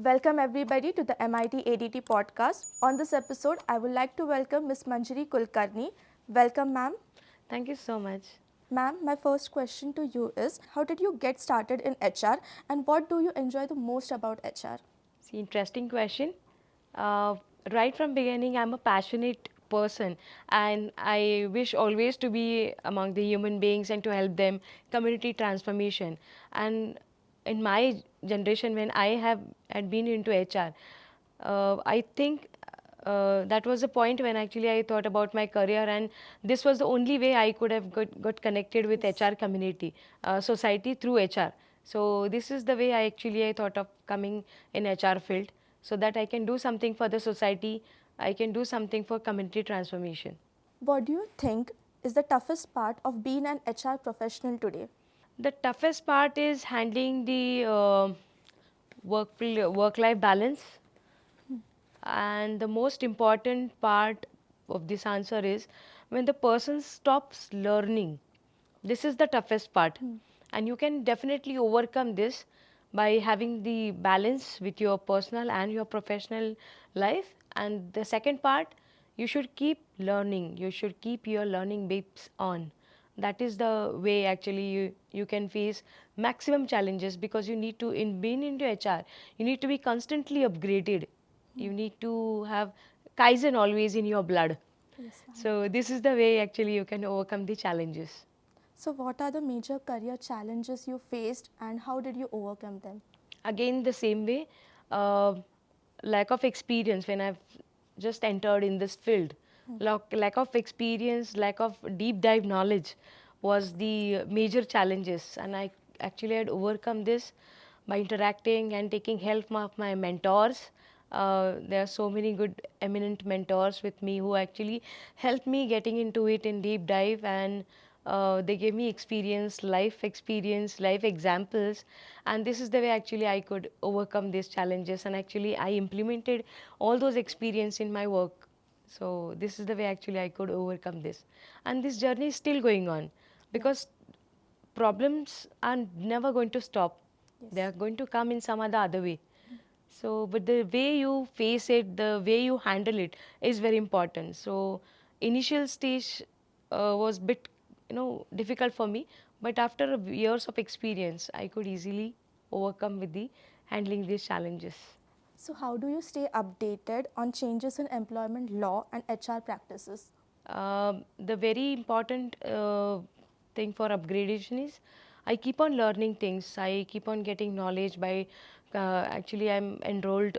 Welcome everybody to the MIT ADT podcast. On this episode, I would like to welcome Ms. Manjari Kulkarni. Welcome, ma'am. Thank you so much. Ma'am, my first question to you is, how did you get started in HR and what do you enjoy the most about HR? See, interesting question. Uh, right from beginning, I'm a passionate person, and I wish always to be among the human beings and to help them community transformation. And in my generation, when I have had been into HR, I think that was the point when actually I thought about my career, and this was the only way I could have got connected with Yes. HR community, society through HR. So this is the way I thought of coming in HR field, so that I can do something for the society, I can do something for community transformation. What do you think is the toughest part of being an HR professional today? The toughest part is handling the work life balance, and the most important part of this answer is when the person stops learning. This is the toughest part, and you can definitely overcome this by having the balance with your personal and your professional life. And the second part, you should keep learning, you should keep your learning bits on. That is the way actually you can face maximum challenges, because you need to, in being into HR, you need to be constantly upgraded. You need to have kaizen always in your blood. Yes, ma'am. So this is the way actually you can overcome the challenges. So, what are the major career challenges you faced and how did you overcome them? Again, the same way, uh, lack of experience when I've just entered in this field. Lack of experience, lack of deep dive knowledge was the major challenges, and I actually had overcome this by interacting and taking help of my mentors. There are so many good eminent mentors with me who actually helped me getting into it in deep dive, and they gave me experience, life examples, and this is the way actually I could overcome these challenges, and actually I implemented all those experience in my work. So this is the way actually I could overcome this, and this journey is still going on, because Yes. problems are never going to stop. They Yes. are going to come in some other way. So, but the way you face it, the way you handle it is very important. So, initial stage was bit, difficult for me, but after years of experience, I could easily overcome with the handling these challenges. So, how do you stay updated on changes in employment law and HR practices? The very important thing for upgradation is I keep on learning things. I keep on getting knowledge by actually I'm enrolled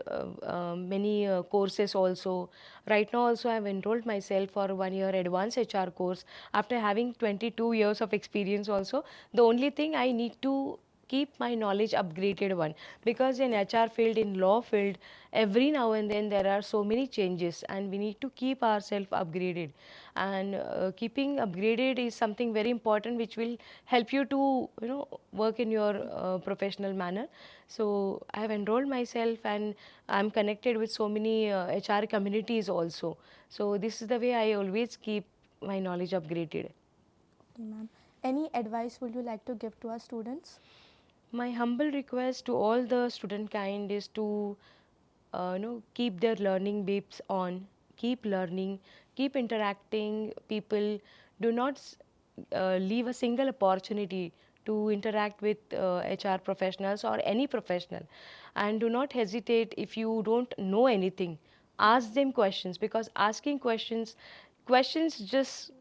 many courses also. Right now also I've enrolled myself for 1 year advanced HR course after having 22 years of experience also. The only thing I need to keep my knowledge upgraded one, because in HR field, in law field, every now and then there are so many changes and we need to keep ourselves upgraded, and keeping upgraded is something very important which will help you to work in your professional manner. So I have enrolled myself and I'm connected with so many HR communities also. So this is the way I always keep my knowledge upgraded. Okay, ma'am. Any advice would you like to give to our students? My humble request to all the student kind is to keep their learning beeps on, keep learning, keep interacting people. Do not leave a single opportunity to interact with HR professionals or any professional, and do not hesitate if you don't know anything. Ask them questions, because asking questions just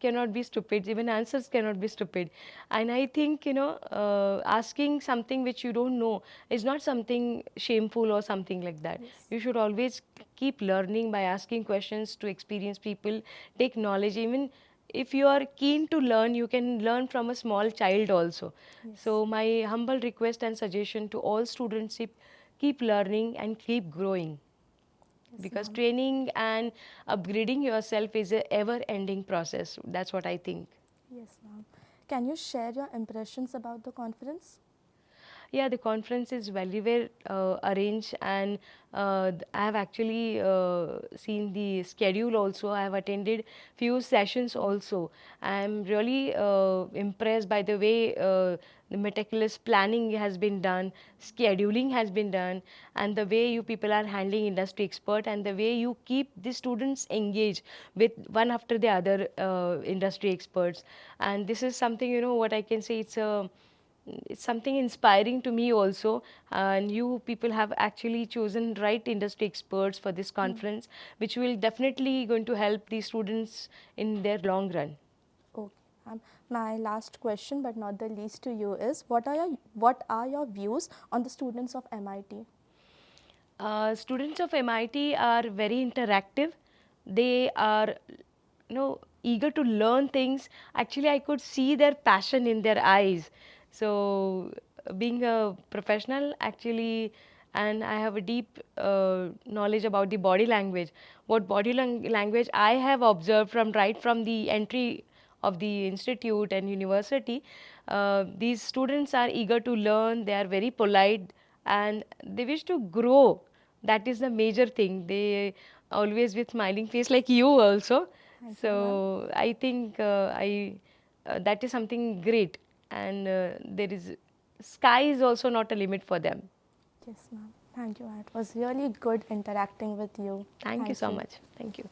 cannot be stupid. Even answers cannot be stupid. And I think, asking something which you don't know is not something shameful or something like that. Yes. You should always keep learning by asking questions to experienced people, take knowledge. Even if you are keen to learn, you can learn from a small child also. Yes. So my humble request and suggestion to all students is keep learning and keep growing, Yes, because ma'am. training and upgrading yourself is a ever ending process. That's what I think. Yes, ma'am. Can you share your impressions about the conference? Yeah, the conference is very well arranged, and I have actually seen the schedule also. I have attended few sessions also. I am really impressed by the way the meticulous planning has been done, scheduling has been done, and the way you people are handling industry expert, and the way you keep the students engaged with one after the other industry experts. And this is something, you know, what I can say, it's something inspiring to me also. And you people have actually chosen right industry experts for this conference, which will definitely going to help the students in their long run. Okay. My last question, but not the least to you, is what are your views on the students of MIT? Students of MIT are very interactive. They are, you know, eager to learn things. Actually, I could see their passion in their eyes. So, being a professional, actually, and I have a deep knowledge about the body language. What body language I have observed from right from the entry of the institute and university, these students are eager to learn. They are very polite and they wish to grow. That is the major thing. They always with smiling face like you also. Thank you, ma'am. So I think I that is something great, and there is sky is also not a limit for them. Yes, ma'am. Thank you. It was really good interacting with you. Thank you Thank so you. much. Thank you.